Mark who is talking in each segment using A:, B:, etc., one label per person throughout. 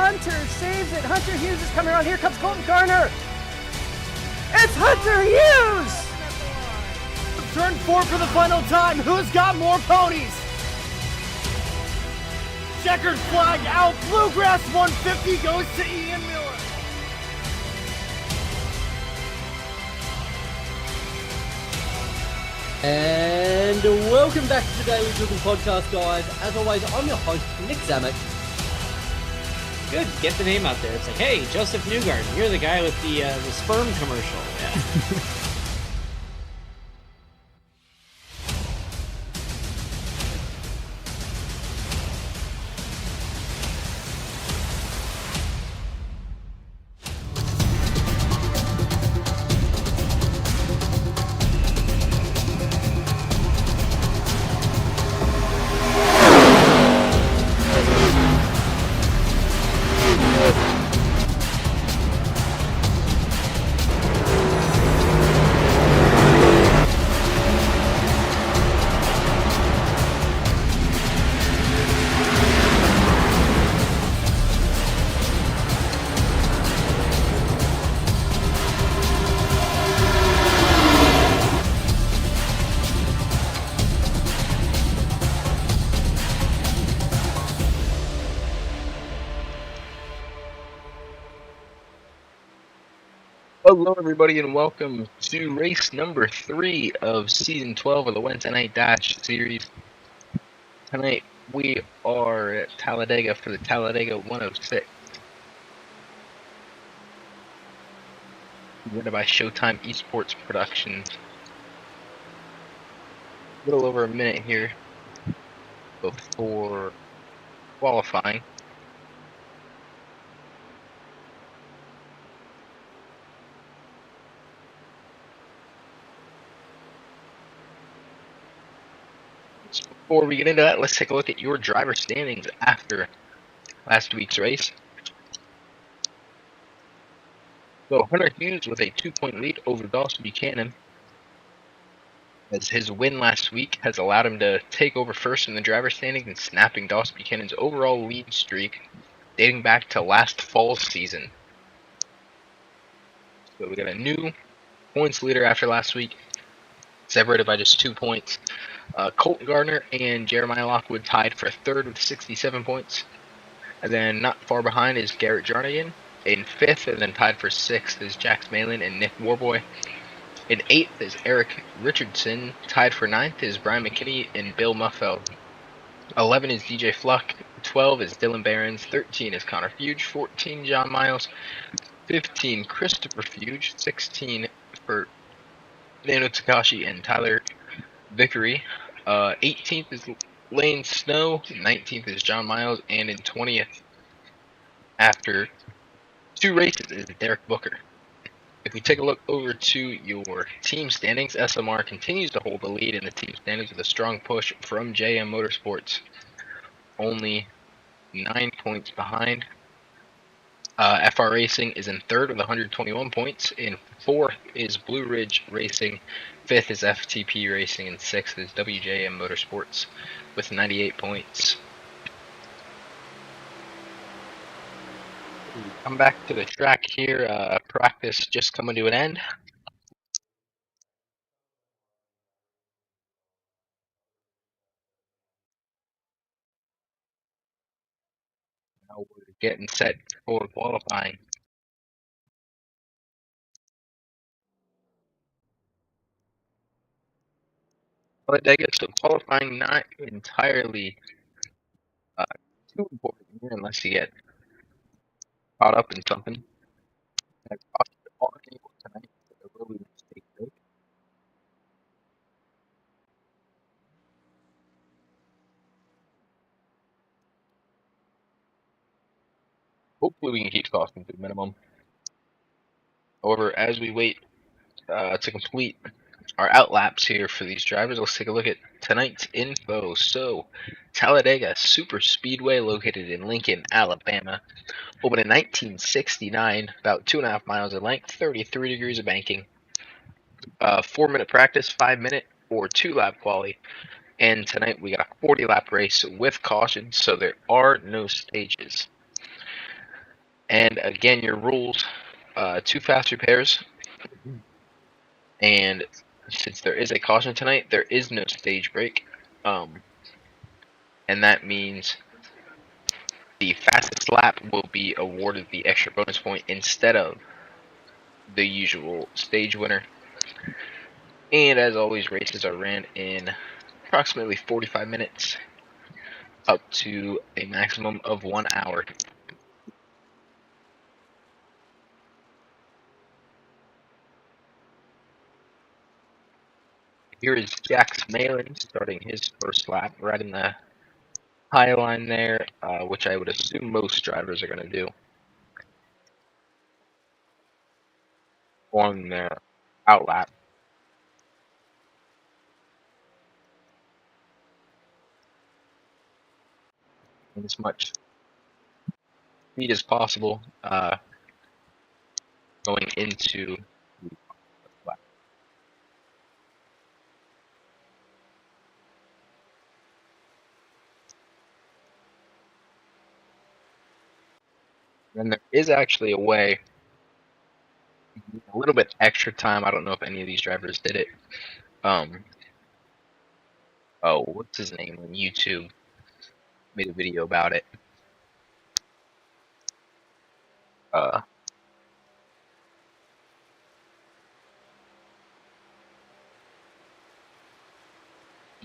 A: Hunter saves it. Hunter Hughes is coming around. Here comes Colton Garner. It's Hunter Hughes!
B: Turn 4 for the final time. Who's got more ponies? Checkered flag out. Bluegrass 150 goes to Ian Miller.
C: And welcome back to the Daily Driven Podcast, guys. As always, I'm your host, Nick Zamek.
D: Good, get the name out there. It's like, hey, Joseph Newgarden, you're the guy with the sperm commercial. Yeah.
E: Hello, everybody, and welcome to race number 3 of season 12 of the Wednesday Night Dash series. Tonight we are at Talladega for the Talladega 106. Presented by Showtime Esports Productions. A little over a minute here before qualifying. Before we get into that, let's take a look at your driver standings after last week's race. So Hunter Hughes with a 2-point lead over Dawson Buchanan, as his win last week has allowed him to take over first in the driver standings and snapping Dawson Buchanan's overall lead streak dating back to last fall season. So we got a new points leader after last week, separated by just 2 points. Colton Gardner and Jeremiah Lockwood tied for third with 67 points. And then not far behind is Garrett Jarnigan in fifth, and then tied for sixth is Jax Malin and Nick Warboy. In eighth is Eric Richardson. Tied for ninth is Brian McKinney and Bill Muffeld. 11 is DJ Fluck. 12 is Dylan Behrens. 13 is Connor Fuge. 14 John Miles. 15 Christopher Fuge. 16 for Nano Takashi and Tyler Vickery. 18th is Lane Snow. 19th is John Miles. And in 20th, after 2 races, is Derek Booker. If we take a look over to your team standings, SMR continues to hold the lead in the team standings with a strong push from JM Motorsports, only 9 points behind. FR Racing is in third with 121 points. In fourth is Blue Ridge Racing. Fifth is FTP Racing. And sixth is WJM Motorsports with 98 points. Come back to the track here. Practice just coming to an end. Now we're getting set for qualifying. Talladega, so qualifying not entirely too important here unless you get caught up in something. I've talked to all the people tonight with a really mistake break. Hopefully we can keep costing to a minimum. However, as we wait to complete our outlaps here for these drivers, let's take a look at tonight's info. So, Talladega Superspeedway, located in Lincoln, Alabama, opened in 1969, about 2.5 miles in length, 33 degrees of banking, 4-minute practice, 5-minute or 2-lap quali, and tonight we got a 40-lap race with caution, so there are no stages. And again, your rules: 2 fast repairs, and since there is a caution tonight, there is no stage break, and that means the fastest lap will be awarded the extra bonus point instead of the usual stage winner. And as always, races are ran in approximately 45 minutes, up to a maximum of 1 hour. Here is Jax Malin starting his first lap, right in the high line there, which I would assume most drivers are going to do on their out lap. And as much speed as possible going into the lap. And there is actually a way, a little bit extra time. I don't know if any of these drivers did it. Oh, what's his name on YouTube? Made a video about it. EJ,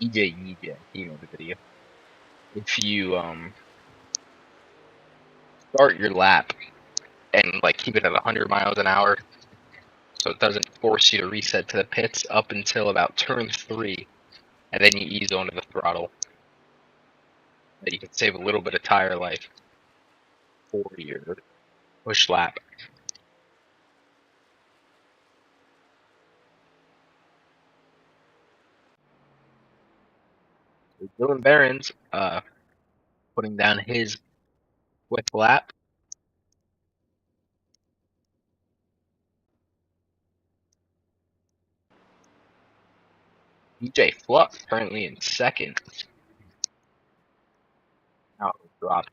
E: he made the video. If you start your lap and like keep it at 100 miles an hour, so it doesn't force you to reset to the pits up until about turn 3, and then you ease onto the throttle. You can save a little bit of tire life for your push lap. Dylan Barron's putting down his quick lap. DJ Fluff currently in second. Out of the drop.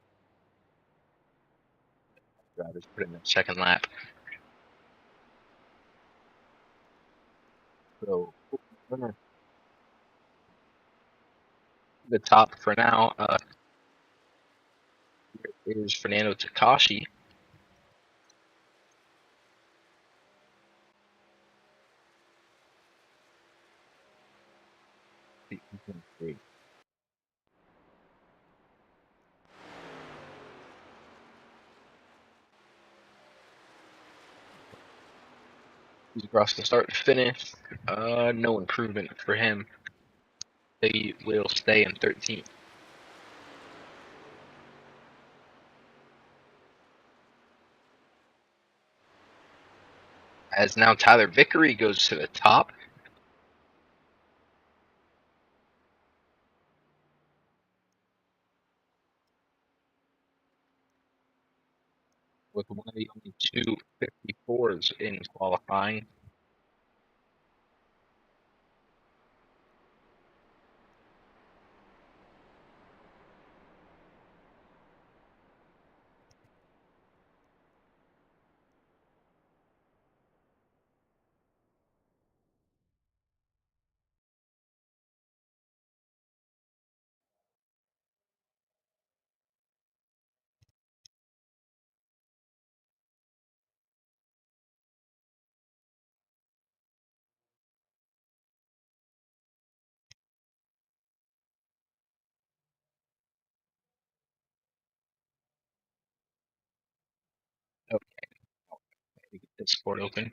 E: Drivers put in their second lap. So the top for now is Fernando Takashi. He's across the start and finish. No improvement for him. They will stay in 13th. As now Tyler Vickery goes to the top. With one of the only two 54s in qualifying. Okay, let me get this board open.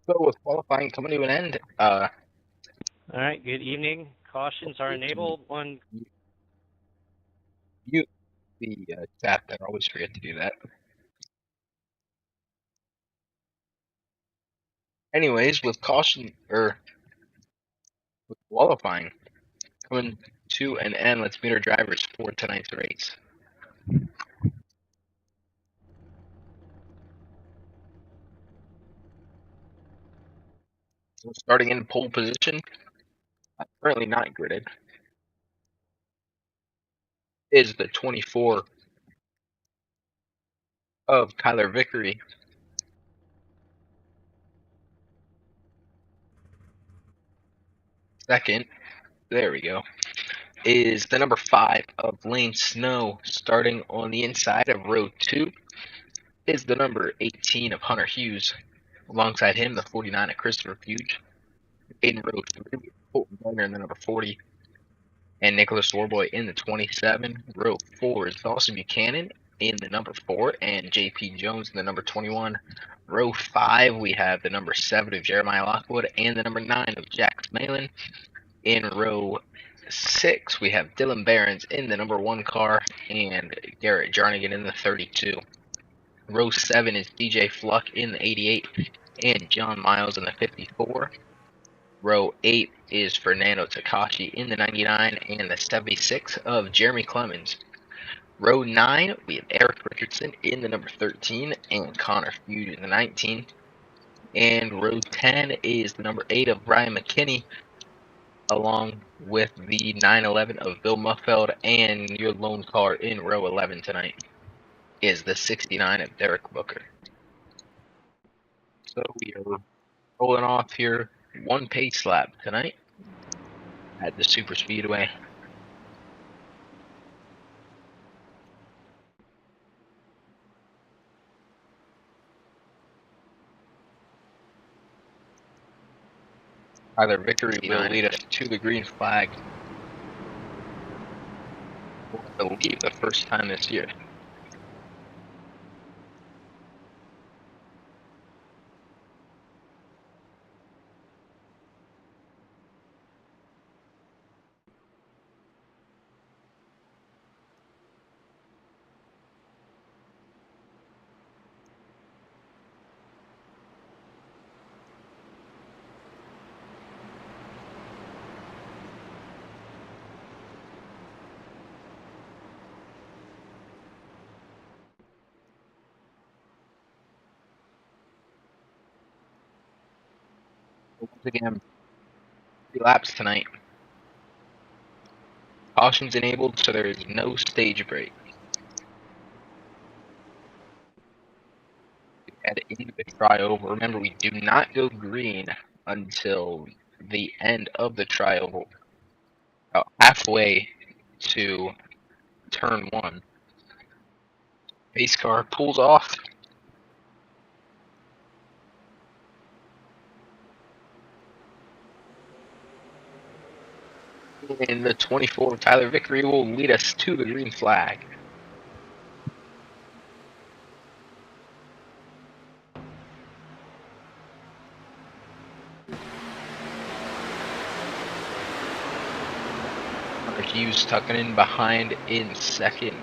E: So with qualifying coming to an end,
F: All right, good evening.
D: Cautions are enabled. One.
E: Mute the chat. I always forget to do that. Anyways, with caution or with qualifying coming to an end, let's meet our drivers for tonight's race. So starting in pole position, currently not gridded, is the 24 of Tyler Vickery. Second, there we go, is the number 5 of Lane Snow. Starting on the inside of row 2 is the number 18 of Hunter Hughes. Alongside him, the 49 of Christopher Hughes. In row 3, Colton Gardner in the number 40. And Nicholas Warboy in the 27. Row 4 is Dawson Buchanan in the number 4. And JP Jones in the number 21. Row 5, we have the number 7 of Jeremiah Lockwood and the number 9 of Jack Smalin. In row 6, we have Dylan Behrens in the number 1 car and Garrett Jarnigan in the 32. Row 7 is DJ Fluck in the 88 and John Miles in the 54. Row 8 is Fernando Takashi in the 99 and the 76 of Jeremy Clemens. Row 9, we have Eric Richardson in the number 13 and Connor Feud in the 19. And row 10 is the number 8 of Brian McKinney, along with the 911 of Bill Muffeld, and your lone car in row 11 tonight is the 69 of Derek Booker. So we are rolling off here. One pace lap tonight at the Superspeedway. Tyler Vickery will lead us to the green flag. I believe the first time this year. Once again, 3 laps tonight. Caution's enabled, so there is no stage break. At the end of the trioval, remember we do not go green until the end of the trioval, about halfway to turn 1. Pace car pulls off. And the 24 Tyler Vickery will lead us to the green flag. Hunter Hughes tucking in behind in second.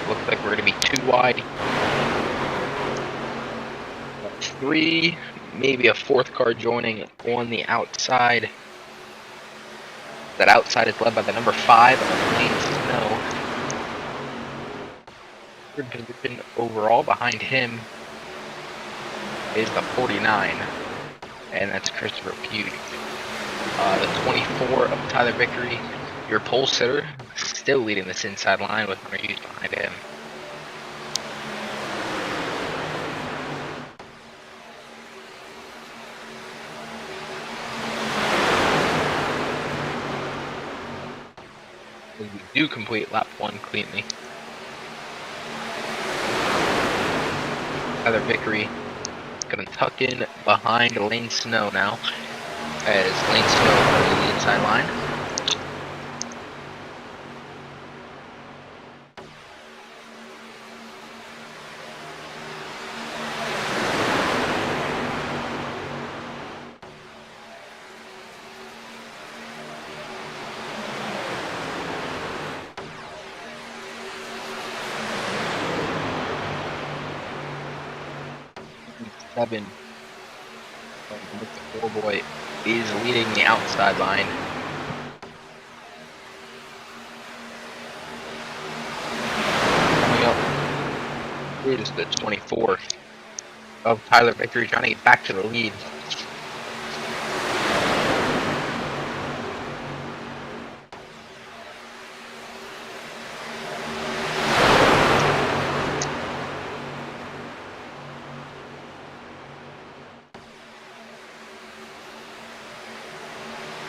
E: Looks like we're going to be 2 wide. 3, maybe a 4th car joining on the outside. That outside is led by the number 5 of Lane Snow. 3rd position overall behind him is the 49, and that's Christopher Pugh. The 24 of Tyler Vickery, your pole sitter, still leading this inside line with Hunter Hughes behind him. We do complete lap 1 cleanly. Tyler Vickery gonna tuck in behind Lane Snow now, as Lane Snow on the inside line. 7. The 4-boy is leading the outside line. Coming up is the 24 of Tyler Victory, trying to get back to the lead.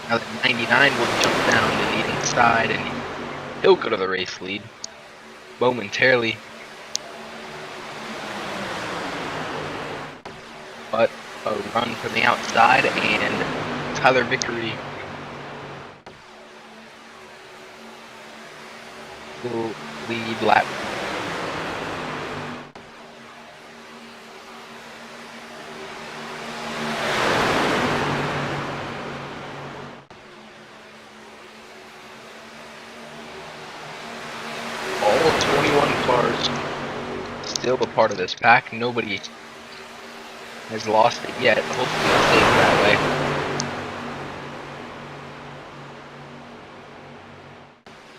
E: Now that 99 will jump down the leading side, and he'll go to the race lead momentarily. But a run from the outside, and Tyler Victory will lead lap. All 21 cars still a part of this pack. Nobody has lost it yet. Hopefully it stays that way.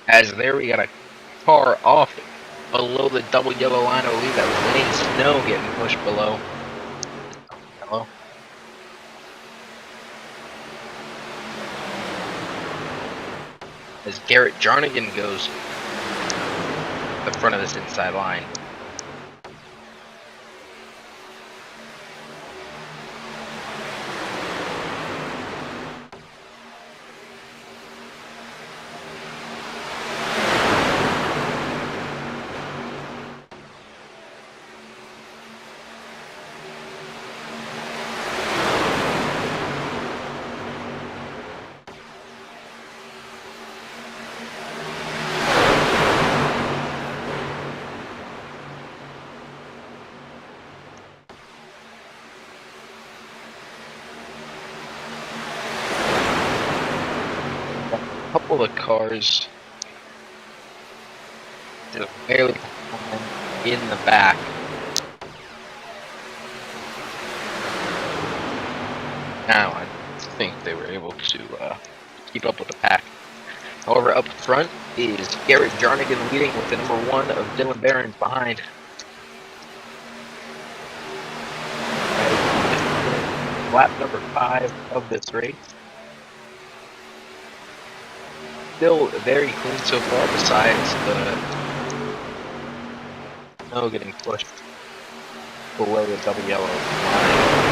E: As there we got a car off below the double yellow line. I believe that was Lane Snow getting pushed below. Yellow. As Garrett Jarnigan goes to the front of this inside line. Couple of cars just barely in the back. Now I think they were able to keep up with the pack. However, up front is Garrett Jarnigan leading with the number 1 of Dylan Barons behind. Lap number 5 of this race. Still very clean so far, besides the snow getting pushed below the double yellow line.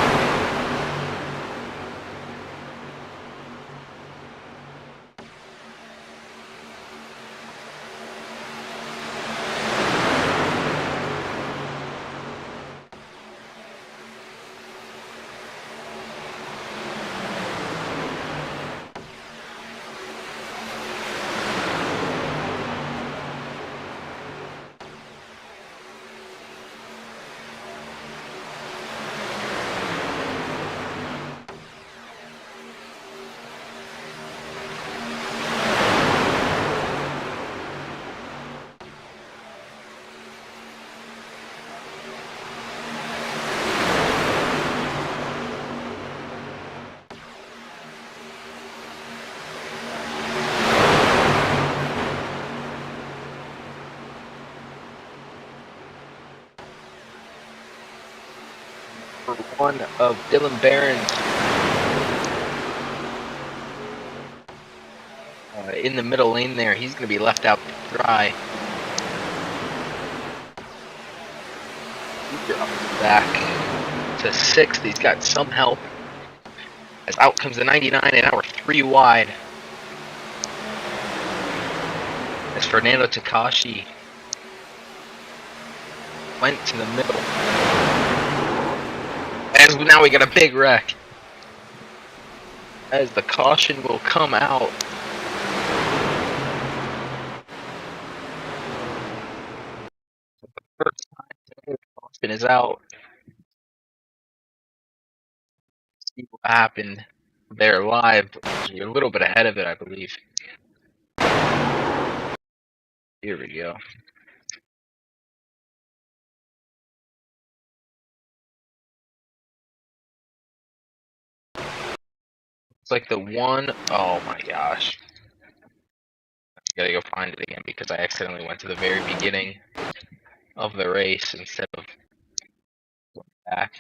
E: One of Dylan Barons in the middle lane there. He's going to be left out to dry. Back to 6th. He's got some help. As out comes the 99, and now we're 3 wide. As Fernando Takashi went to the middle. As now we got a big wreck. As the caution will come out. First time today, the caution is out. See what happened there live. You're a little bit ahead of it, I believe. Here we go. Looks like the one, oh my gosh. I gotta go find it again because I accidentally went to the very beginning of the race instead of going back.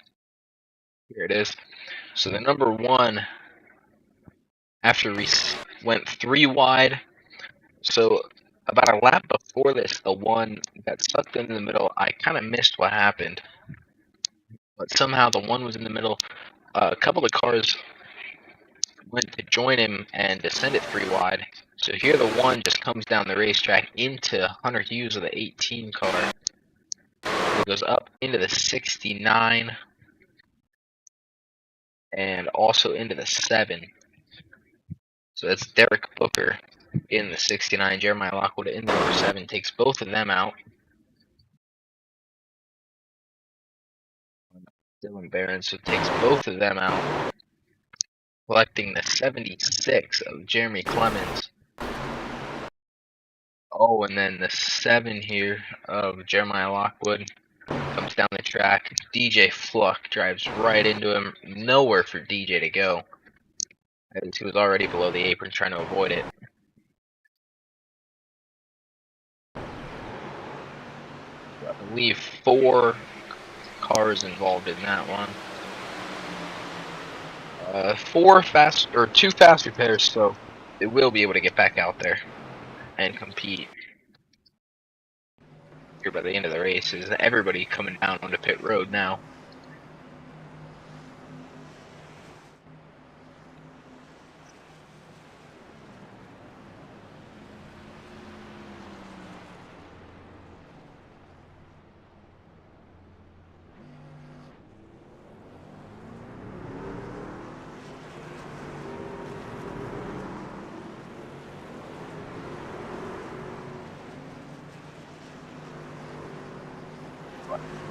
E: Here it is. So the number one, after we went 3 wide, so about a lap before this, the one got sucked into the middle. I kind of missed what happened, but somehow the one was in the middle. A couple of cars went to join him and descend it 3 wide. So here the one just comes down the racetrack into Hunter Hughes of the 18 car. It goes up into the 69 and also into the 7. So that's Derek Booker in the 69. Jeremiah Lockwood in the number 7 takes both of them out. Dylan Barron so takes both of them out, collecting the 76 of Jeremy Clemens. Oh, and then the 7 here of Jeremiah Lockwood comes down the track. DJ Fluck drives right into him. Nowhere for DJ to go, as he was already below the apron trying to avoid it. I believe 4 cars involved in that one. 2 fast repairs, so they will be able to get back out there and compete here by the end of the race. Is everybody coming down onto pit road now?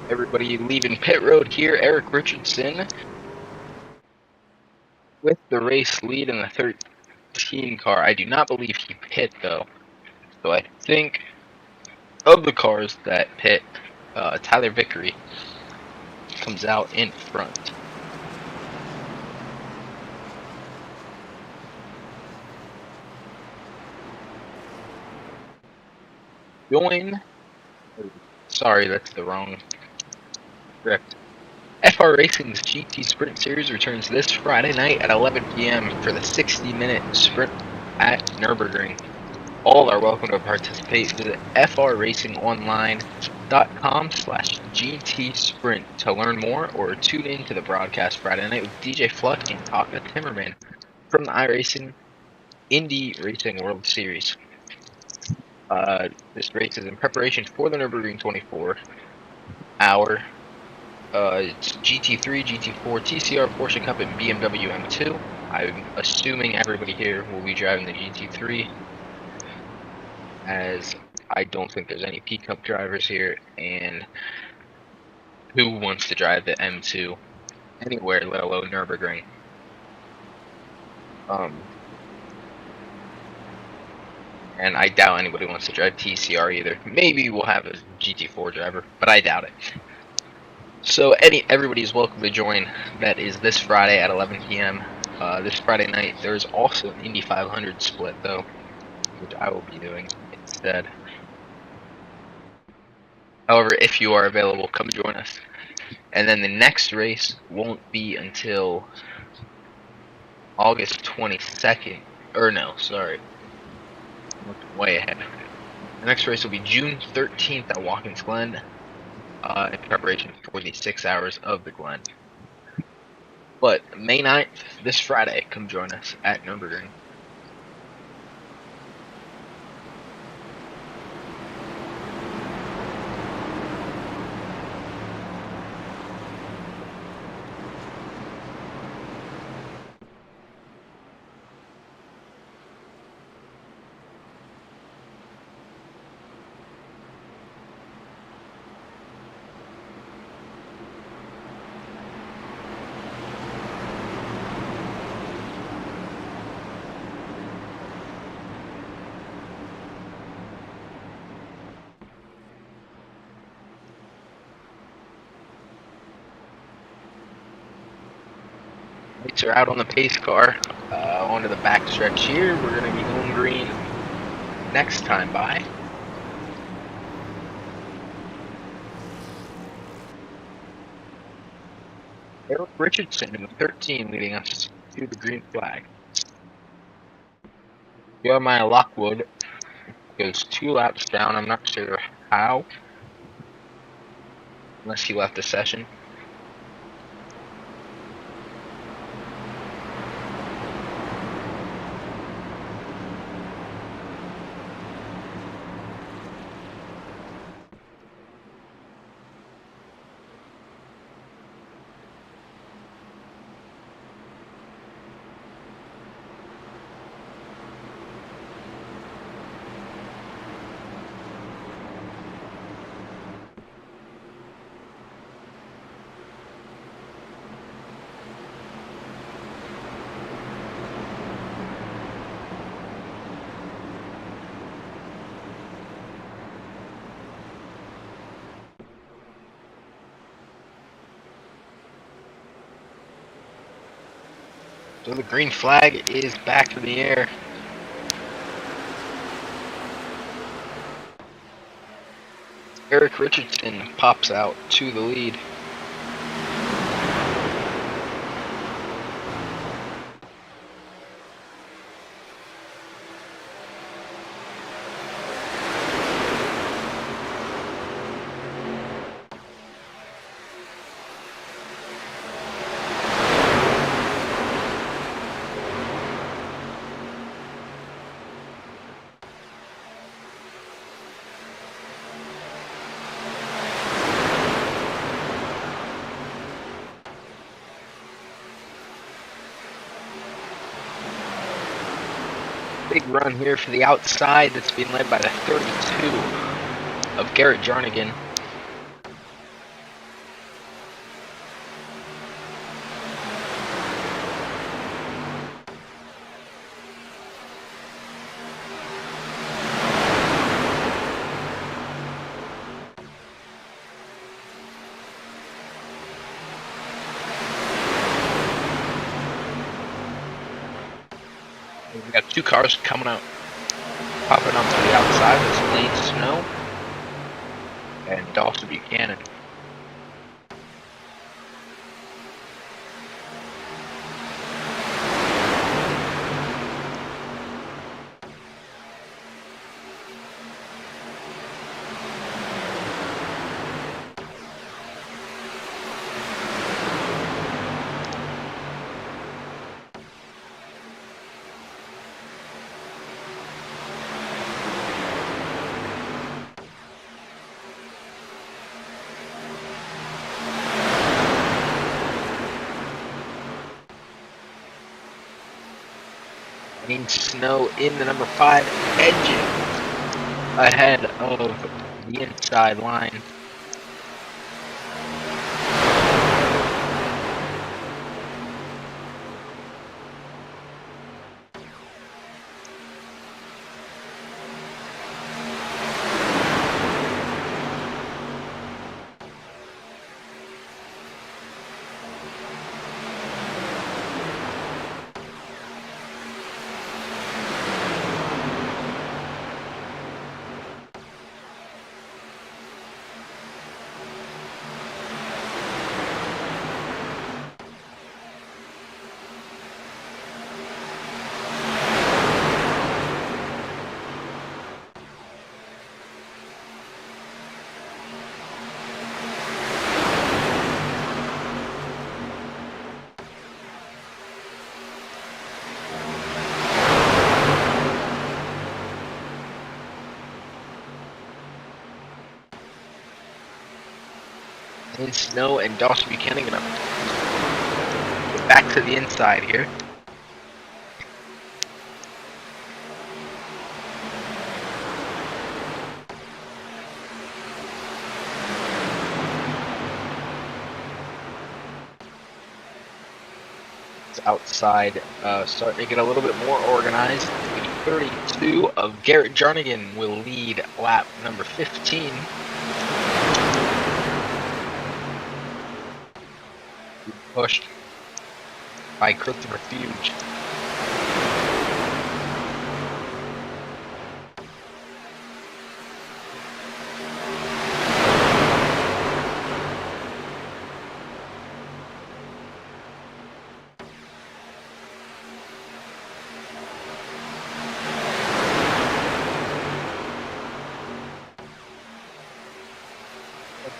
E: Everybody leaving pit road here. Eric Richardson with the race lead in the 13 car. I do not believe he pit though. So I think of the cars that pit, Tyler Vickery comes out in front. Sorry, that's the wrong. Correct. FR Racing's GT Sprint Series returns this Friday night at 11 p.m. for the 60-minute sprint at Nürburgring. All are welcome to participate. Visit frracingonline.com/GT Sprint to learn more or tune in to the broadcast Friday night with DJ Fluck and Taka Timmerman from the iRacing Indy Racing World Series. This race is in preparation for the Nürburgring 24 hour. It's GT3, GT4, TCR, Porsche Cup, and BMW M2. I'm assuming everybody here will be driving the GT3, as I don't think there's any P Cup drivers here, and who wants to drive the M2 anywhere, let alone Nürburgring? And I doubt anybody wants to drive TCR either. Maybe we'll have a GT4 driver, but I doubt it. So everybody's welcome to join. That is this Friday at 11 p.m. This Friday night. There's also an Indy 500 split though, which I will be doing instead. However, if you are available, come join us. And then the next race won't be until August 22nd. Or no, sorry. I'm way ahead. The next race will be June 13th at Watkins Glen, in preparation for the 6 hours of the Glen. But May 9th, this Friday, come join us at Nürburgring. Lights are out on the pace car. Onto the back stretch here. We're going to be going green next time by. Eric Richardson in the 13 leading us to the green flag. Jeremiah Lockwood goes 2 laps down. I'm not sure how, unless he left the session. So the green flag is back in the air. Eric Richardson pops out to the lead. Big run here for the outside that's being led by the 32 of Garrett Jarnigan. We got 2 cars coming out, popping up to the outside. That's Lane Snow and Dawson Buchanan. Lane Snow in the number 5 engine ahead of the inside line. Lane Snow and Dawson Buchanan gonna get back to the inside here. It's outside, starting to get a little bit more organized. The 32 of Garrett Jarnigan will lead lap number 15. Pushed by Kratzer.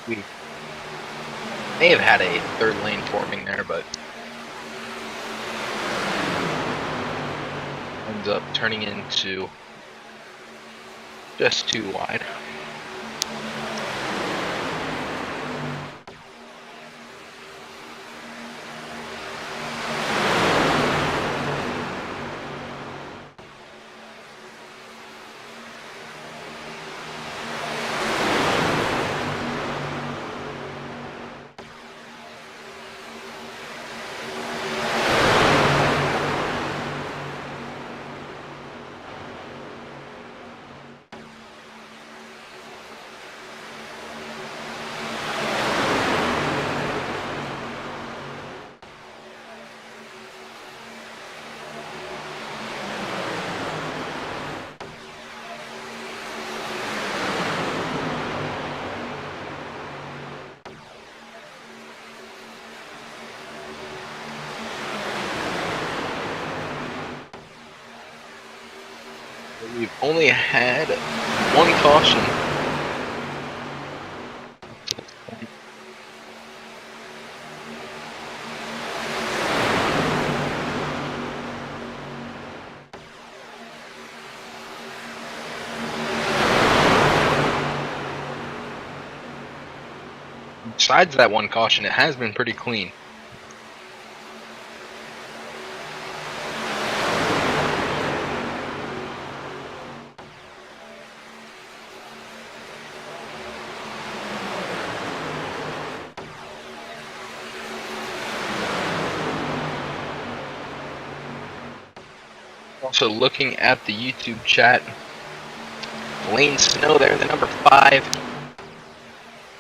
E: We may have had a third lane forming there, but ends up turning into just too wide. We've only had one caution. Besides that one caution, it has been pretty clean. Also looking at the YouTube chat, Lane Snow there, the number 5.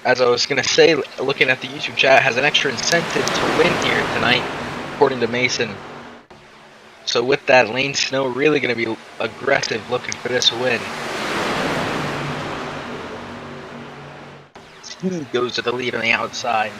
E: As I was going to say, looking at the YouTube chat, has an extra incentive to win here tonight, according to Mason. So with that, Lane Snow really going to be aggressive looking for this win. He goes to the lead on the outside.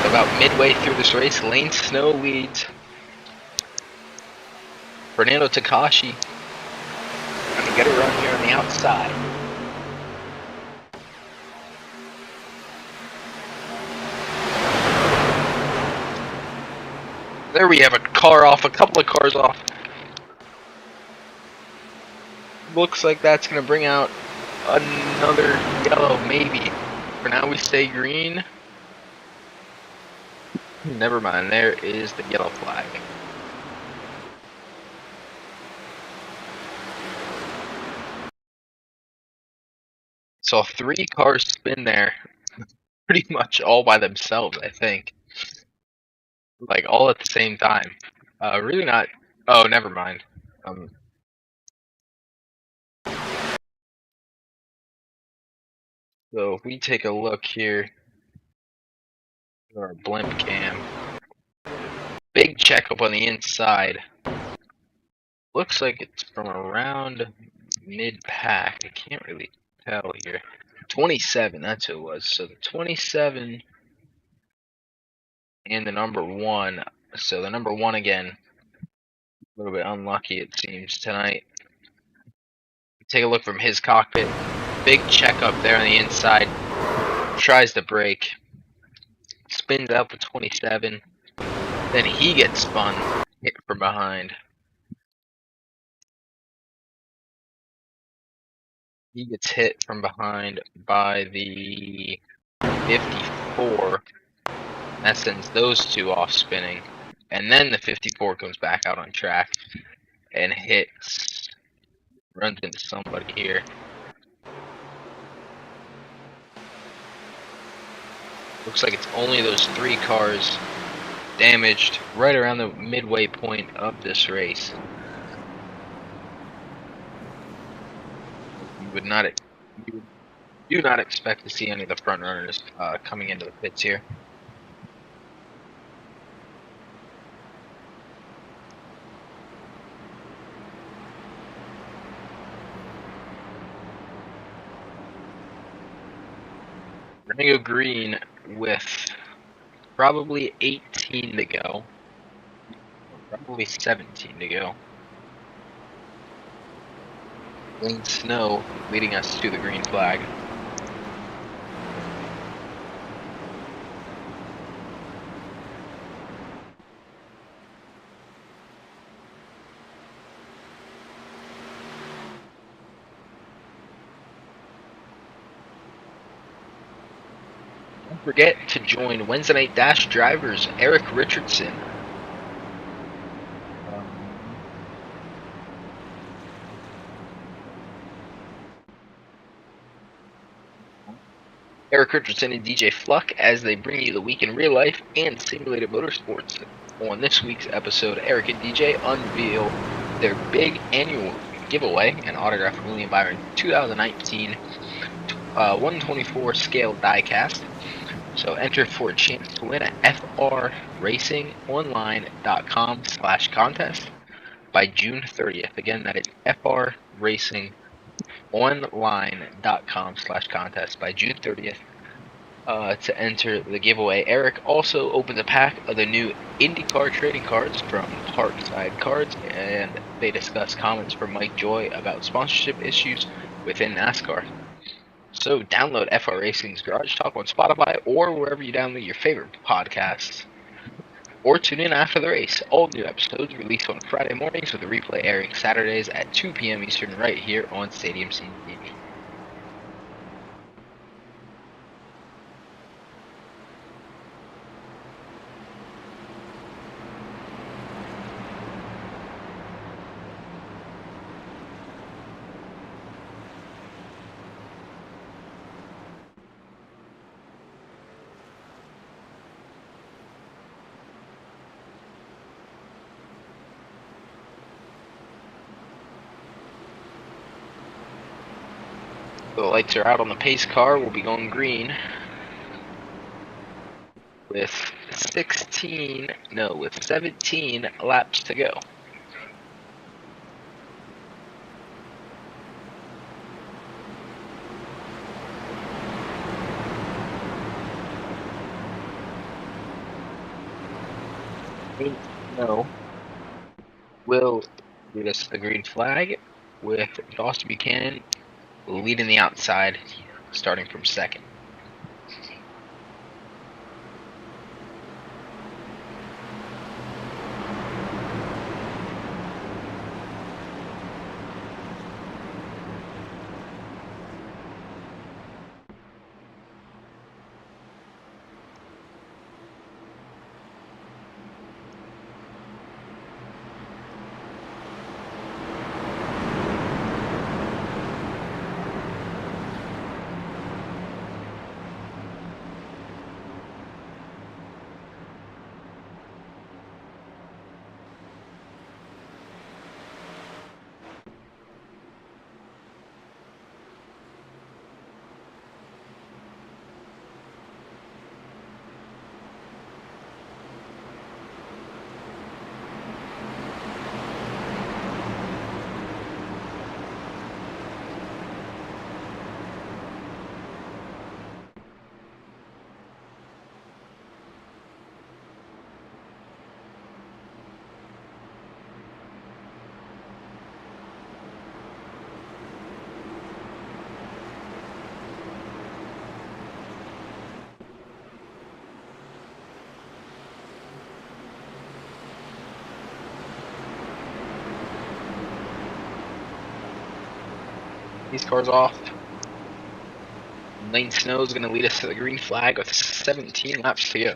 E: About midway through this race, Lane Snow leads. Fernando Takashi going to get a run here on the outside. There we have a car off, a couple of cars off. Looks like that's going to bring out another yellow, maybe. For now we stay green. Never mind, there is the yellow flag. Saw 3 cars spin there, pretty much all by themselves, I think. Like, all at the same time. Really not... Oh, never mind. So, if we take a look here, our blimp cam. Big checkup on the inside. Looks like it's from around mid-pack. I can't really tell here. 27, that's who it was. So the 27 and the number 1. So the number 1 again. A little bit unlucky it seems tonight. Take a look from his cockpit. Big checkup there on the inside. Tries to brake. Spins out the 27. Then he gets spun. Hit from behind. He gets hit from behind by the 54. That sends those 2 off spinning. And then the 54 comes back out on track and runs into somebody here. Looks like it's only those 3 cars damaged right around the midway point of this race. would not you do not expect to see any of the front runners coming into the pits here. We're going to go green with probably 18 to go. Probably 17 to go. Lane snow leading us to the green flag. Don't forget to join Wednesday Night Dash drivers Eric Richardson. Eric Richardson and DJ Fluck as they bring you the week in real life and simulated motorsports. On this week's episode, Eric and DJ unveil their big annual giveaway, an autographed William Byron 2019 124 scale diecast. So enter for a chance to win at frracingonline.com/contest by June 30th. Again, that is frracingonline.com/contest by June 30th to enter the giveaway. Eric also opened a pack of the new IndyCar trading cards from Parkside Cards, and they discuss comments from Mike Joy about sponsorship issues within NASCAR. So download FR Racing's Garage Talk on Spotify or wherever you download your favorite podcasts. Or tune in after the race. All new episodes released on Friday mornings with a replay airing Saturdays at 2 p.m. Eastern right here on Stadium Scene TV. The lights are out on the pace car. We'll be going green with 17 laps to go. No. Will lead us to the green flag with Dawson Buchanan leading the outside, starting from second. These cars off. Lane snow is going to lead us to the green flag with 17 laps to go.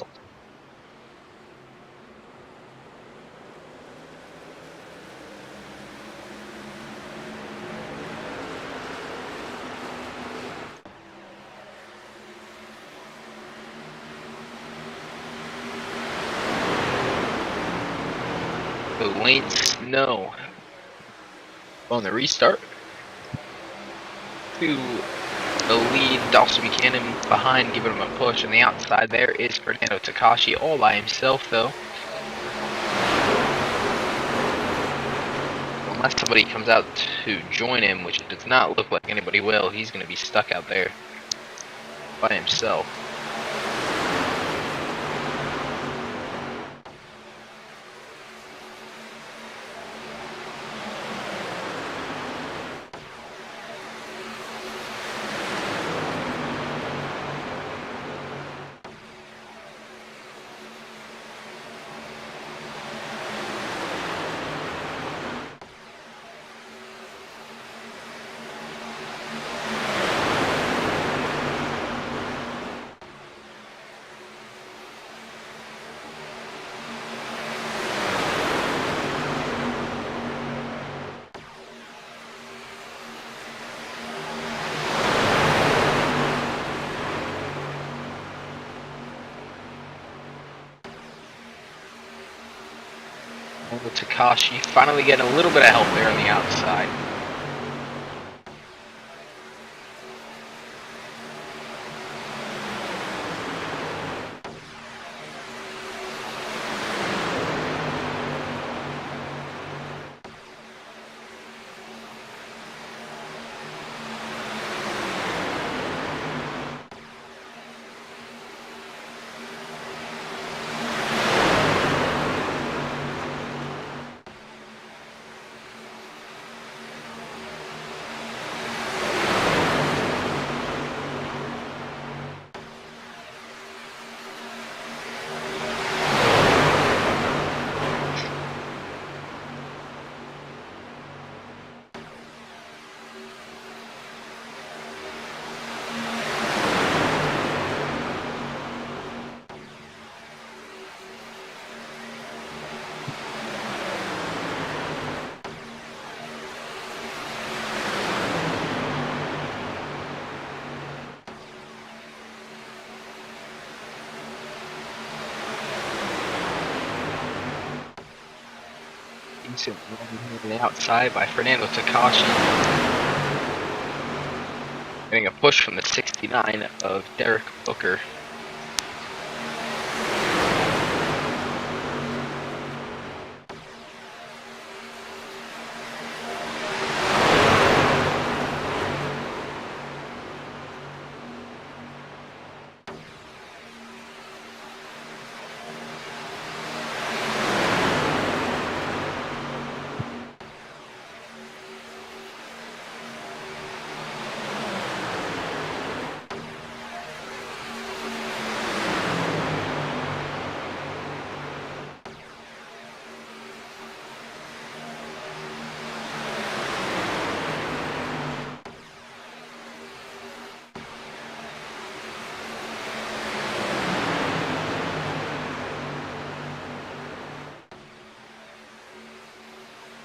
E: The lane snow on the restart. to the lead. Dawson Buchanan behind, giving him a push. On the outside there is Fernando Takashi all by himself, though. Unless somebody comes out to join him, which does not look like anybody will, he's going to be stuck out there by himself. Takashi finally getting a little bit of help there on the outside. Decent run on the outside by Fernando Takashi. Getting a push from the 69 of Derek Booker.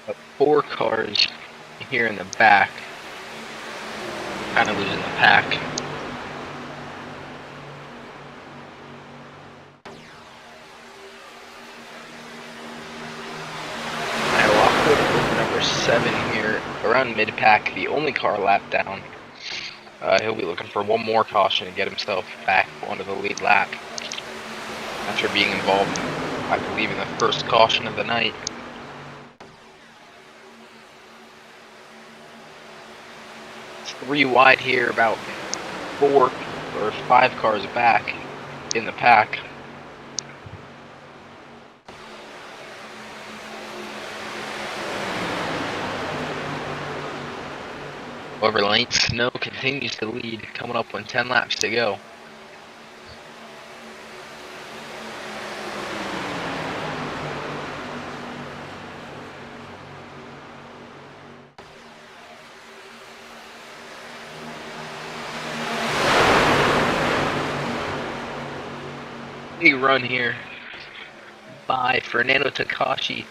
E: But 4 cars here in the back, kind of losing the pack. Number 7 here, around mid-pack, the only car lap down. He'll be looking for one more caution to get himself back onto the lead lap after being involved, I believe, in the first caution of the night. It's 3 wide here, about 4 or 5 cars back in the pack. However, Lane Snow continues to lead, coming up on 10 laps to go. Big run here by Fernando Takashi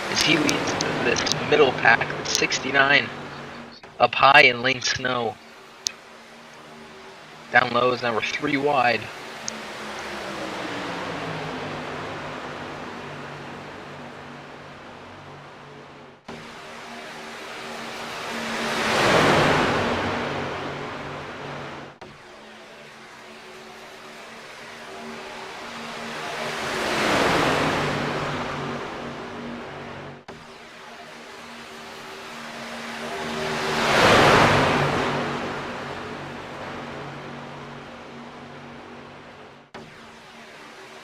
E: as he leads this middle pack, 69 up high in Lane Snow. Down low is number 3 wide.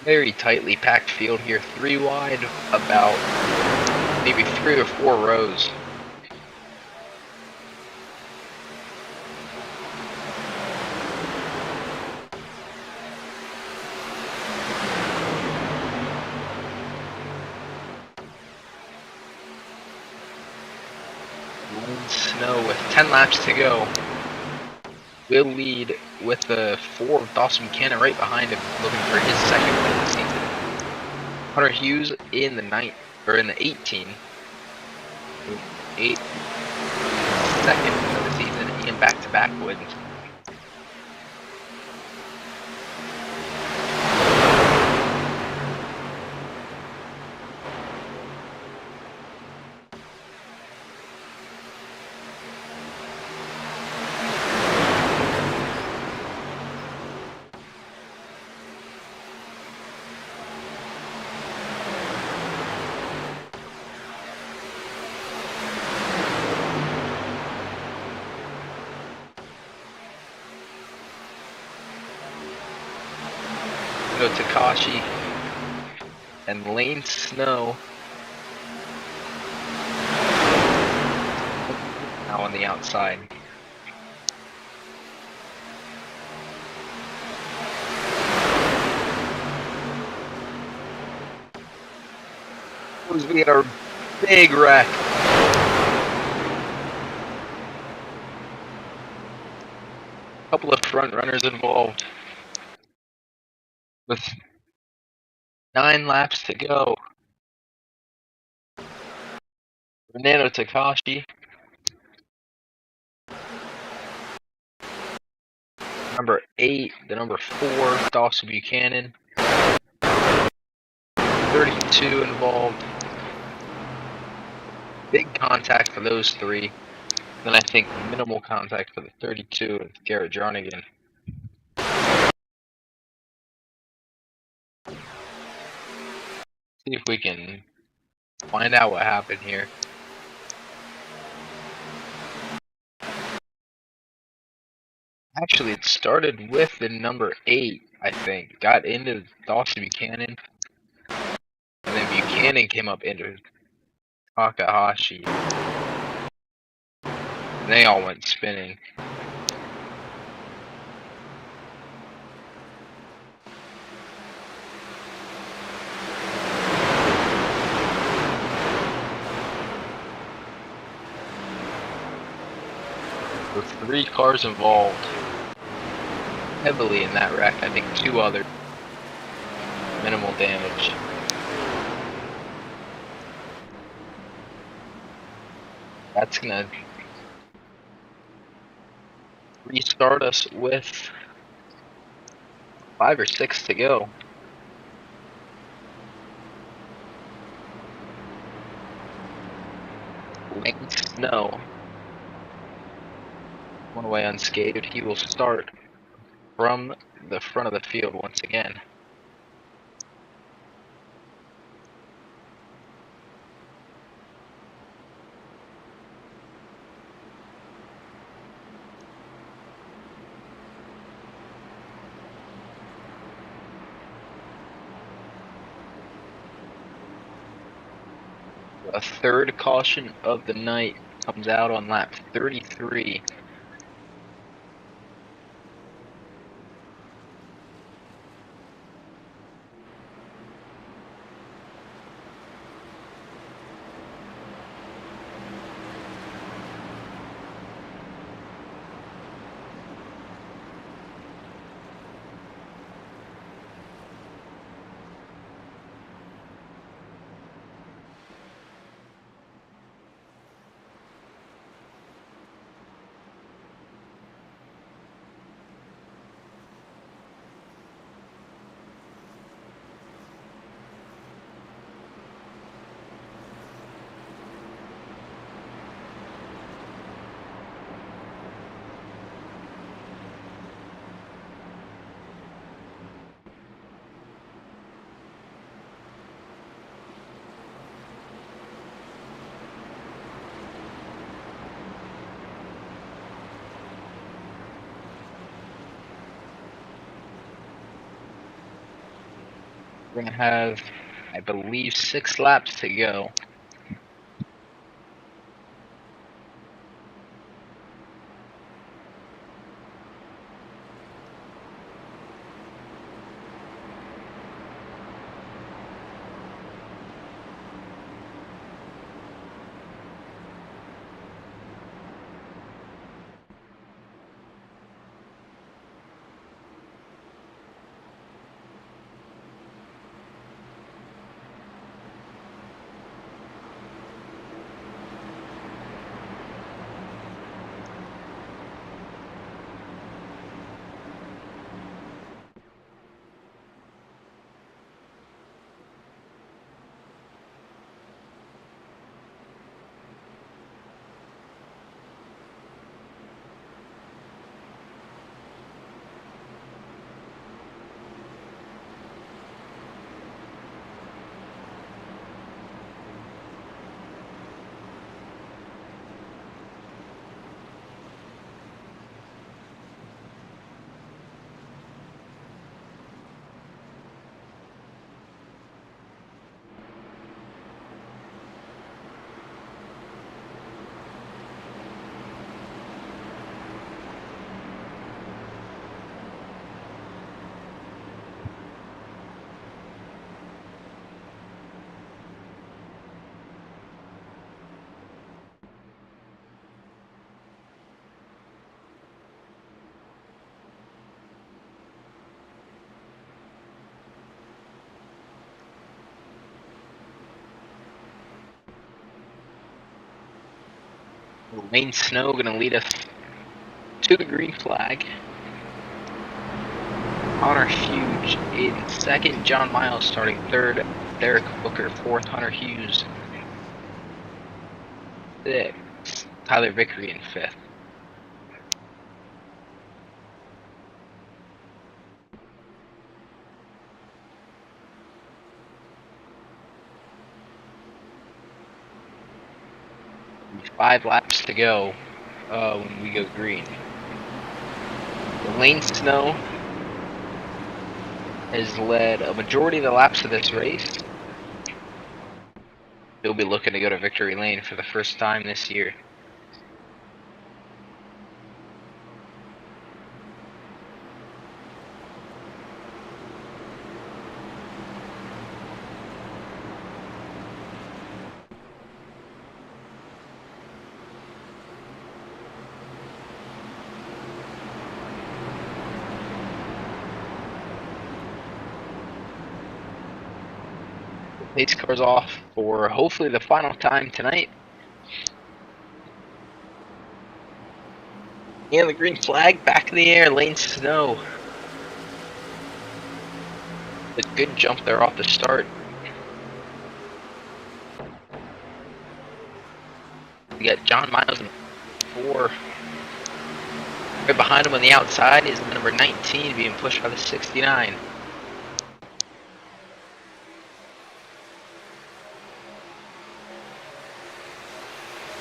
E: Very tightly packed field here, 3 wide, about maybe 3 or 4 rows. Snow with 10 laps to go will lead with the 4 of Dawson Buchanan right behind him, looking for his second win of the season. Hunter Hughes in the 18, 8 second win of the season, and back-to-back wins. Takashi and Lane Snow now on the outside. We had a big wreck. Couple of front runners involved with 9 laps to go. Fernando Takashi, number 8, the number 4, Dawson Buchanan, 32 involved. Big contact for those 3. Then I think minimal contact for the 32 and Garrett Jarnigan. See if we can find out what happened here. Actually, it started with the number 8, I think. Got into Dawson Buchanan. And then Buchanan came up into Takahashi. And they all went spinning. With 3 cars involved heavily in that wreck. I think 2 other minimal damage. That's gonna restart us with 5 or 6 to go. Lane Snow, one away unscathed. He will start from the front of the field once again. A third caution of the night comes out on lap 33. We're going to have, I believe, 6 laps to go. Lane Snow going to lead us to the green flag. Hunter Hughes in second. John Miles starting third. Derek Booker fourth. Hunter Hughes sixth. Tyler Vickery in fifth. Five laps to go when we go green. Lane Snow has led a majority of the laps of this race. He'll be looking to go to victory lane for the first time this year. Pace car's off for hopefully the final time tonight. And the green flag back in the air. Lane Snow. A good jump there off the start. We got John Miles in 4. Right behind him on the outside is the number 19 being pushed by the 69.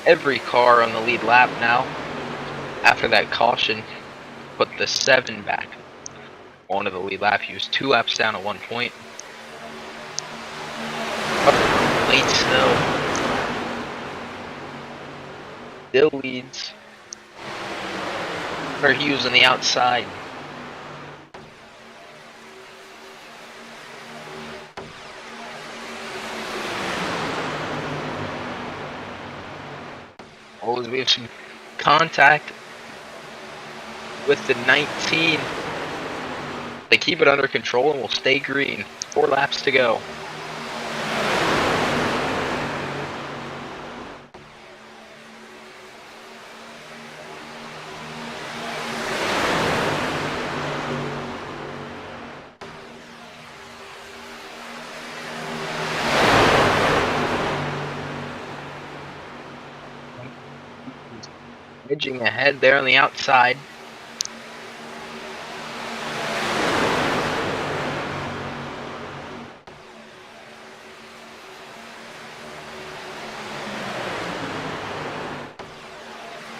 E: Every car on the lead lap now, after that caution, put the 7 back onto the lead lap. He was 2 laps down at one point. Lane Snow still leads. Hunter Hughes on the outside. We have some contact with the 19. They keep it under control and will stay green. 4 laps to go. Edging ahead there on the outside.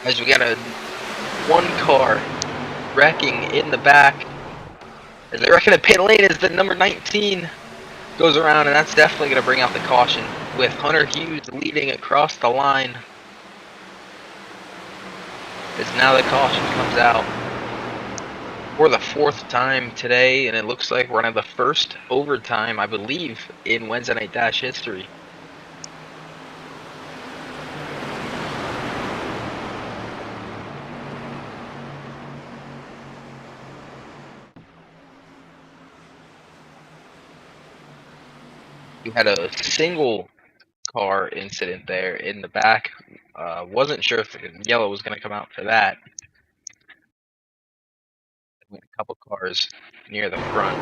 E: As we got a 1 car wrecking in the back. As they reckon a pit lane is the number 19 Goes around, and that's definitely going to bring out the caution with Hunter Hughes leading across the line. As now the caution comes out for the 4th time today, and it looks like we're going to have the first overtime, I believe, in Wednesday Night Dash history. We had a single car incident there in the back. Wasn't sure if the yellow was going to come out for that. A couple cars near the front.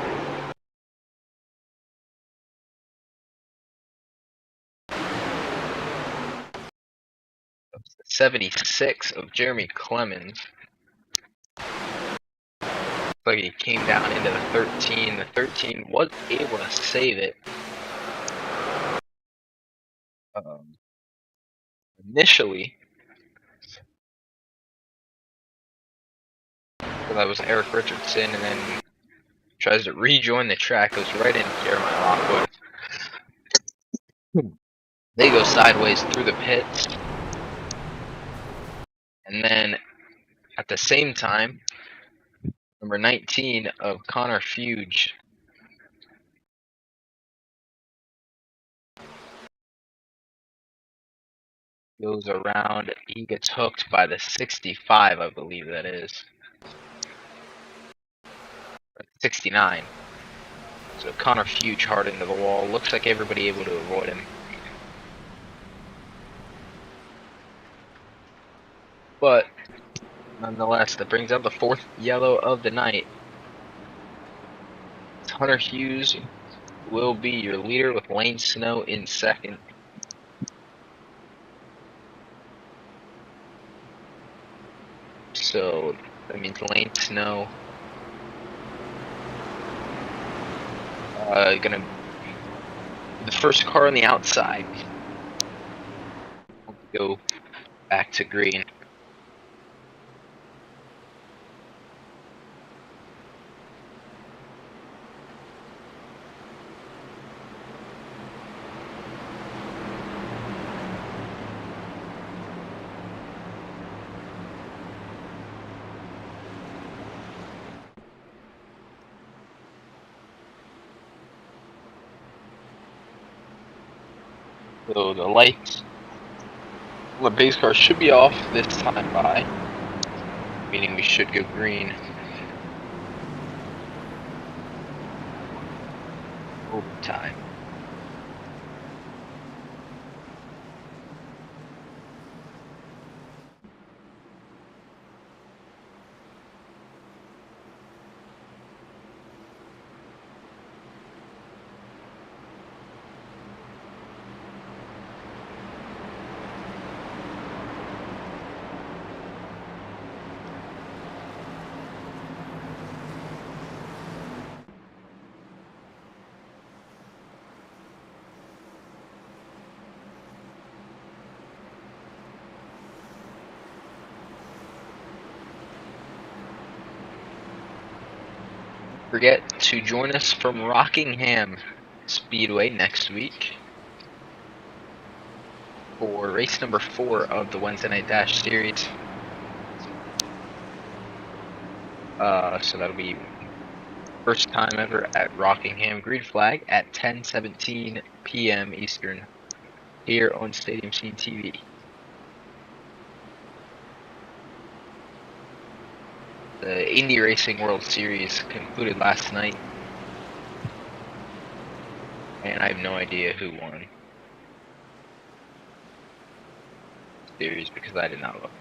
E: 76 of Jeremy Clemens. Looks like he came down into the 13. The 13 was able to save it. Initially, so that was Eric Richardson, and then tries to rejoin the track, goes right into Jeremiah Lockwood. They go sideways through the pits. And then at the same time, number 19 of Hunter Hughes goes around. He gets hooked by the 65, I believe that is. 69. So Hunter Hughes hard into the wall. Looks like everybody able to avoid him. But nonetheless, that brings out the 4th yellow of the night. Hunter Hughes will be your leader with Lane Snow in 2nd. So that means Lane Snow gonna be the first car on the outside. Go back to green. So the lights, the base car should be off this time by, meaning we should go green. Overtime. Forget to join us from Rockingham Speedway next week for race number 4 of the Wednesday Night Dash series. So that'll be first time ever at Rockingham. Green flag at 10:17 p.m. Eastern here on Stadium Scene TV. The Indy Racing World Series concluded last night, and I have no idea who won the series because I did not look.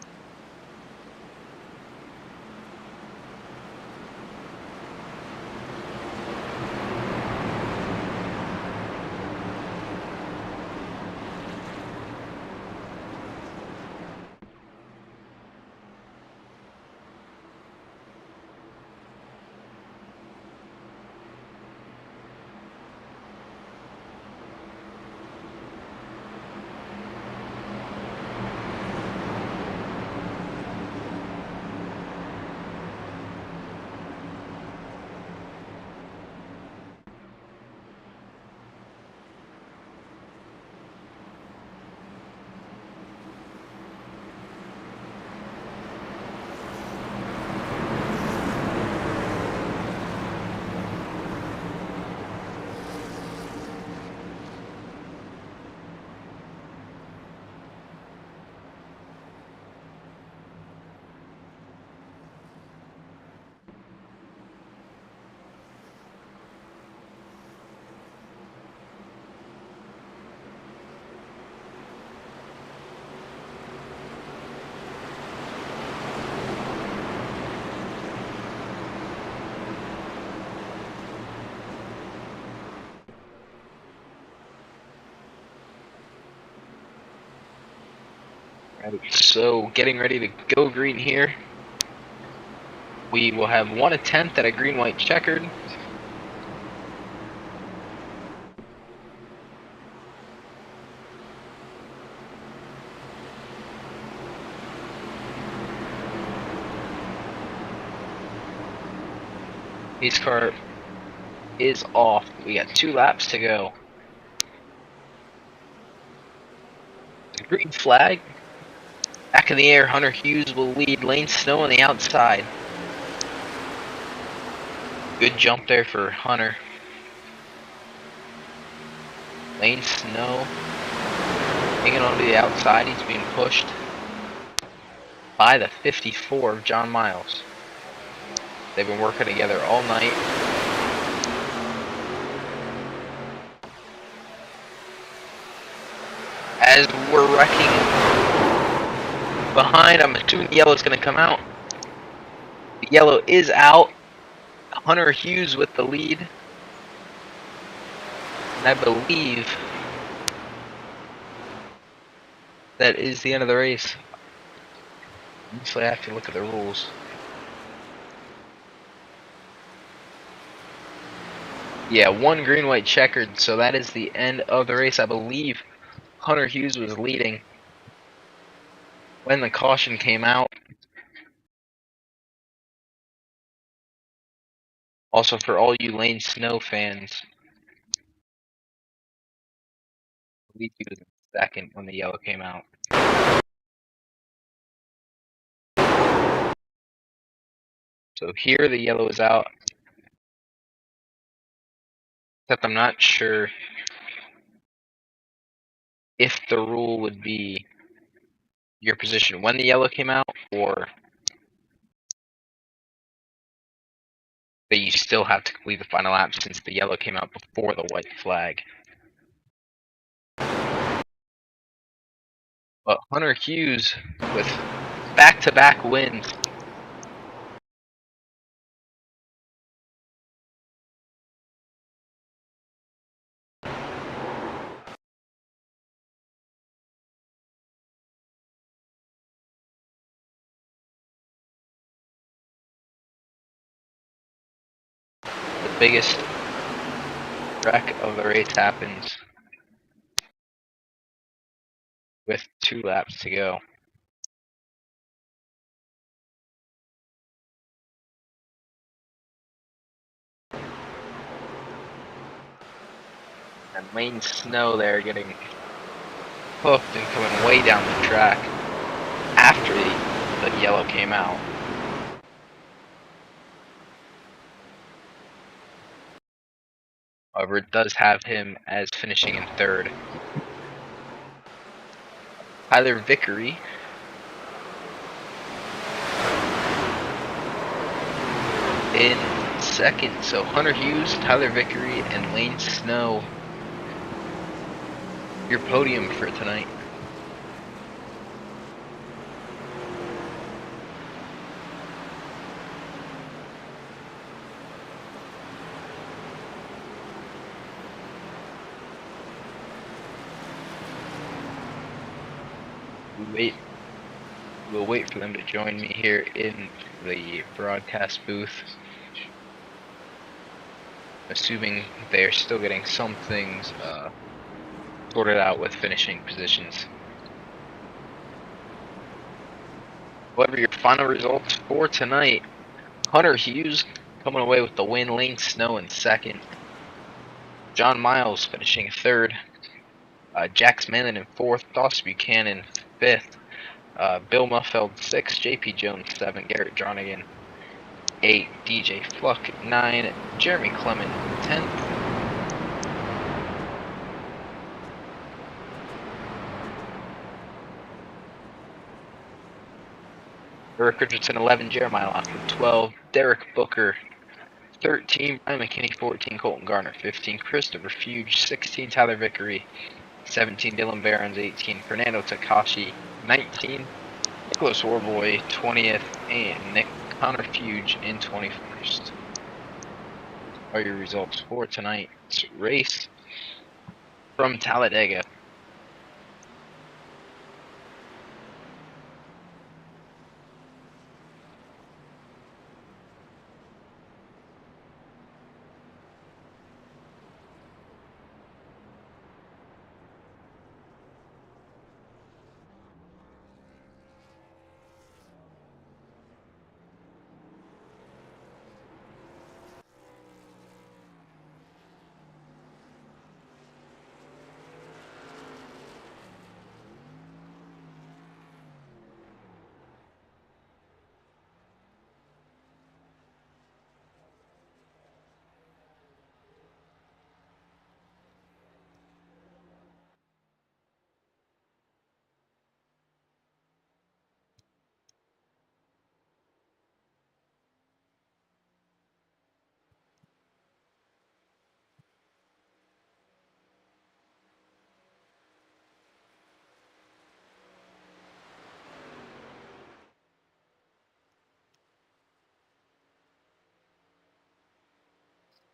E: Right, so getting ready to go green here. We will have one attempt at a green-white checkered. His car is off. We got 2 laps to go. The green flag. Back in the air, Hunter Hughes will lead. Lane Snow on the outside. Good jump there for Hunter. Lane Snow hanging on to the outside. He's being pushed by the 54 of John Miles. They've been working together all night. As we're wrecking behind, I'm assuming the yellow's going to come out. The yellow is out. Hunter Hughes with the lead. And I believe that is the end of the race. Honestly, I have to look at the rules. Yeah, 1 green, white, checkered, so that is the end of the race. I believe Hunter Hughes was leading when the caution came out. Also, for all you Lane Snow fans, I believe he was in second when the yellow came out. So here the yellow is out. Except I'm not sure if the rule would be your position when the yellow came out, or that you still have to complete the final lap since the yellow came out before the white flag. But Hunter Hughes with back-to-back wins. The biggest wreck of the race happens with 2 laps to go. And Lane Snow there getting hooked and coming way down the track after the yellow came out. However, it does have him as finishing in 3rd. Tyler Vickery in 2nd. So Hunter Hughes, Tyler Vickery, and Lane Snow, your podium for tonight. We'll wait for them to join me here in the broadcast booth. Assuming they're still getting some things sorted out with finishing positions. However, your final results for tonight: Hunter Hughes coming away with the win, Lane Snow in 2nd, John Miles finishing 3rd, Jax Manlin in 4th, Dawson Buchanan 5th, Bill Muffeld 6th, JP Jones 7th, Garrett Dronigan 8th, DJ Fluck 9th, Jeremy Clement 10th. Eric Richardson 11, Jeremiah Lockwood 12, Derek Booker 13, Brian McKinney 14, Colton Garner 15, Christopher Fuge 16, Tyler Vickery 17, Dylan Barons 18, Fernando Takashi 19, Nicholas Warboy 20th, and Connor Fuge in 21st. Are your results for tonight's race from Talladega.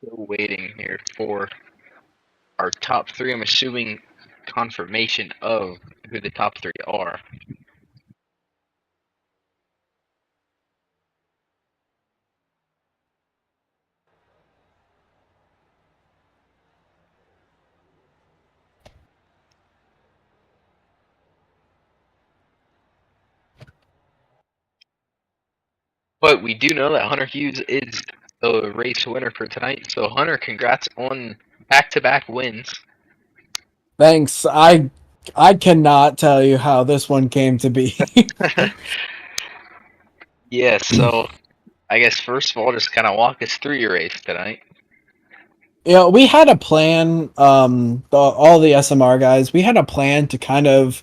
E: Still waiting here for our top three. I'm assuming confirmation of who the top three are. But we do know that Hunter Hughes is the race winner for tonight. So Hunter, congrats on back-to-back wins.
B: Thanks. I cannot tell you how this one came to be.
E: Yeah, so I guess first of all, just kind of walk us through your race tonight.
B: We had a plan. All the SMR guys, we had a plan to kind of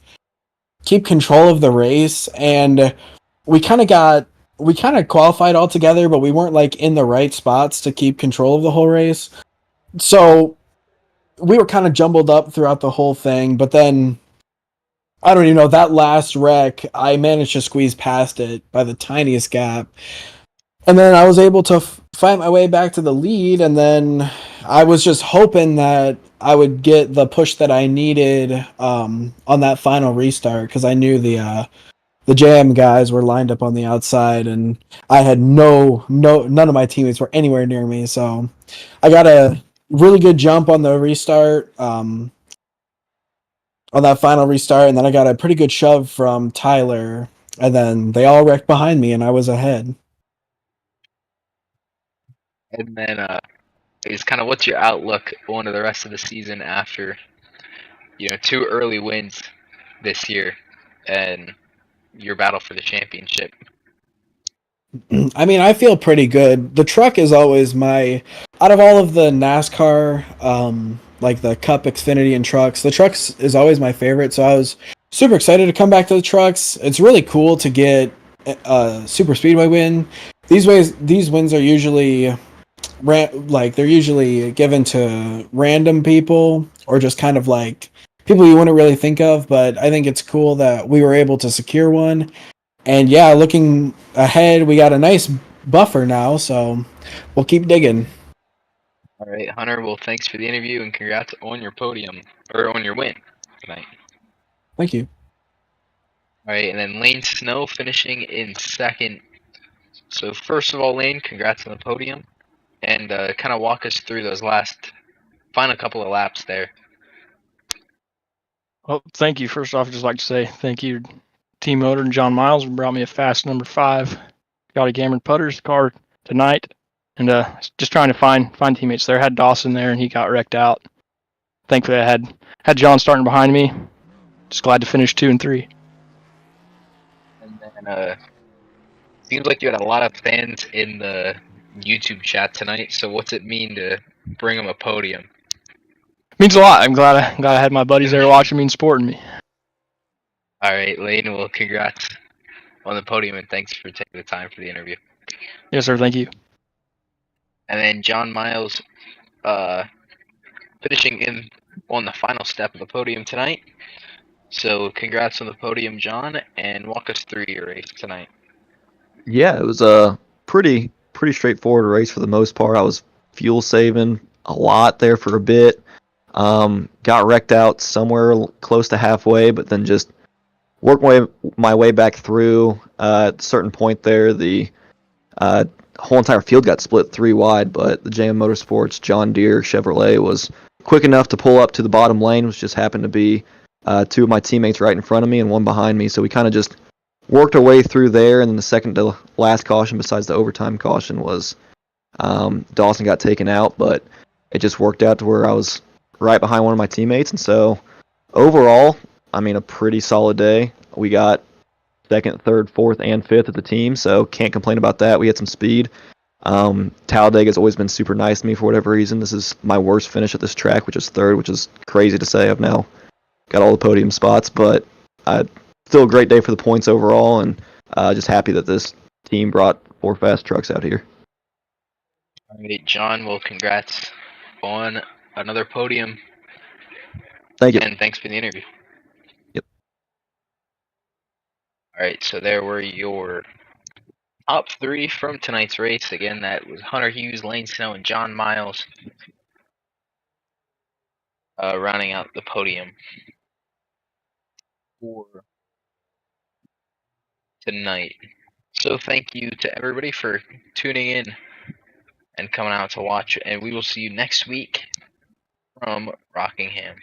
B: keep control of the race, and we kind of qualified all together, but we weren't like in the right spots to keep control of the whole race. So we were kind of jumbled up throughout the whole thing. But then I don't even know, that last wreck, I managed to squeeze past it by the tiniest gap. And then I was able to find my way back to the lead, and then I was just hoping that I would get the push that I needed on that final restart, because I knew the JM guys were lined up on the outside, and I had none of my teammates were anywhere near me. So I got a really good jump on the restart, on that final restart, and then I got a pretty good shove from Tyler, and then they all wrecked behind me, and I was ahead.
E: And then, is kind of what's your outlook on to the rest of the season after, 2 early wins this year and your battle for the championship?
B: I mean, I feel pretty good. The truck is always out of all of the NASCAR, like the Cup, Xfinity, and trucks, the trucks is always my favorite. So I was super excited to come back to the trucks. It's really cool to get a super speedway win. These wins are usually they're usually given to random people, or just kind of like people you wouldn't really think of. But I think it's cool that we were able to secure one. And yeah, looking ahead, we got a nice buffer now, so we'll keep digging.
E: All right, Hunter. Well, thanks for the interview and congrats on your podium or on your win tonight.
B: Thank you.
E: All right, and then Lane Snow finishing in second. So first of all, Lane, congrats on the podium, and kind of walk us through those final couple of laps there.
F: Well, thank you. First off, I'd just like to say thank you, Team Motor and John Miles, who brought me a fast number 5 Scotty Cameron Putters car tonight, and just trying to find teammates there. I had Dawson there, and he got wrecked out. Thankfully, I had John starting behind me. Just glad to finish 2 and 3.
E: And then seems like you had a lot of fans in the YouTube chat tonight. So what's it mean to bring them a podium?
F: Means a lot. I'm glad I had my buddies there watching me and supporting me.
E: All right, Lane. Well, congrats on the podium, and thanks for taking the time for the interview.
F: Yes, sir. Thank you.
E: And then John Miles, finishing in on the final step of the podium tonight. So congrats on the podium, John, and walk us through your race tonight.
G: Yeah, it was a pretty straightforward race for the most part. I was fuel saving a lot there for a bit. Got wrecked out somewhere close to halfway, but then just worked my way back through. At a certain point there, the whole entire field got split 3 wide, but the JM Motorsports John Deere Chevrolet was quick enough to pull up to the bottom lane, which just happened to be 2 of my teammates right in front of me and 1 behind me. So we kind of just worked our way through there, and then the second to last caution, besides the overtime caution, was Dawson got taken out, but it just worked out to where I was right behind one of my teammates. And so overall, I mean, a pretty solid day. We got 2nd, 3rd, 4th, and 5th at the team, so can't complain about that. We had some speed. Talladega has always been super nice to me for whatever reason. This is my worst finish at this track, which is 3rd, which is crazy to say. I've now got all the podium spots, but still a great day for the points overall, and just happy that this team brought 4 fast trucks out here.
E: All right, John, well, congrats on another podium.
G: Thank you.
E: And thanks for the interview.
G: Yep.
E: All right, so there were your top 3 from tonight's race. Again, that was Hunter Hughes, Lane Snow, and John Miles rounding out the podium for tonight. So thank you to everybody for tuning in and coming out to watch, and we will see you next week from Rockingham.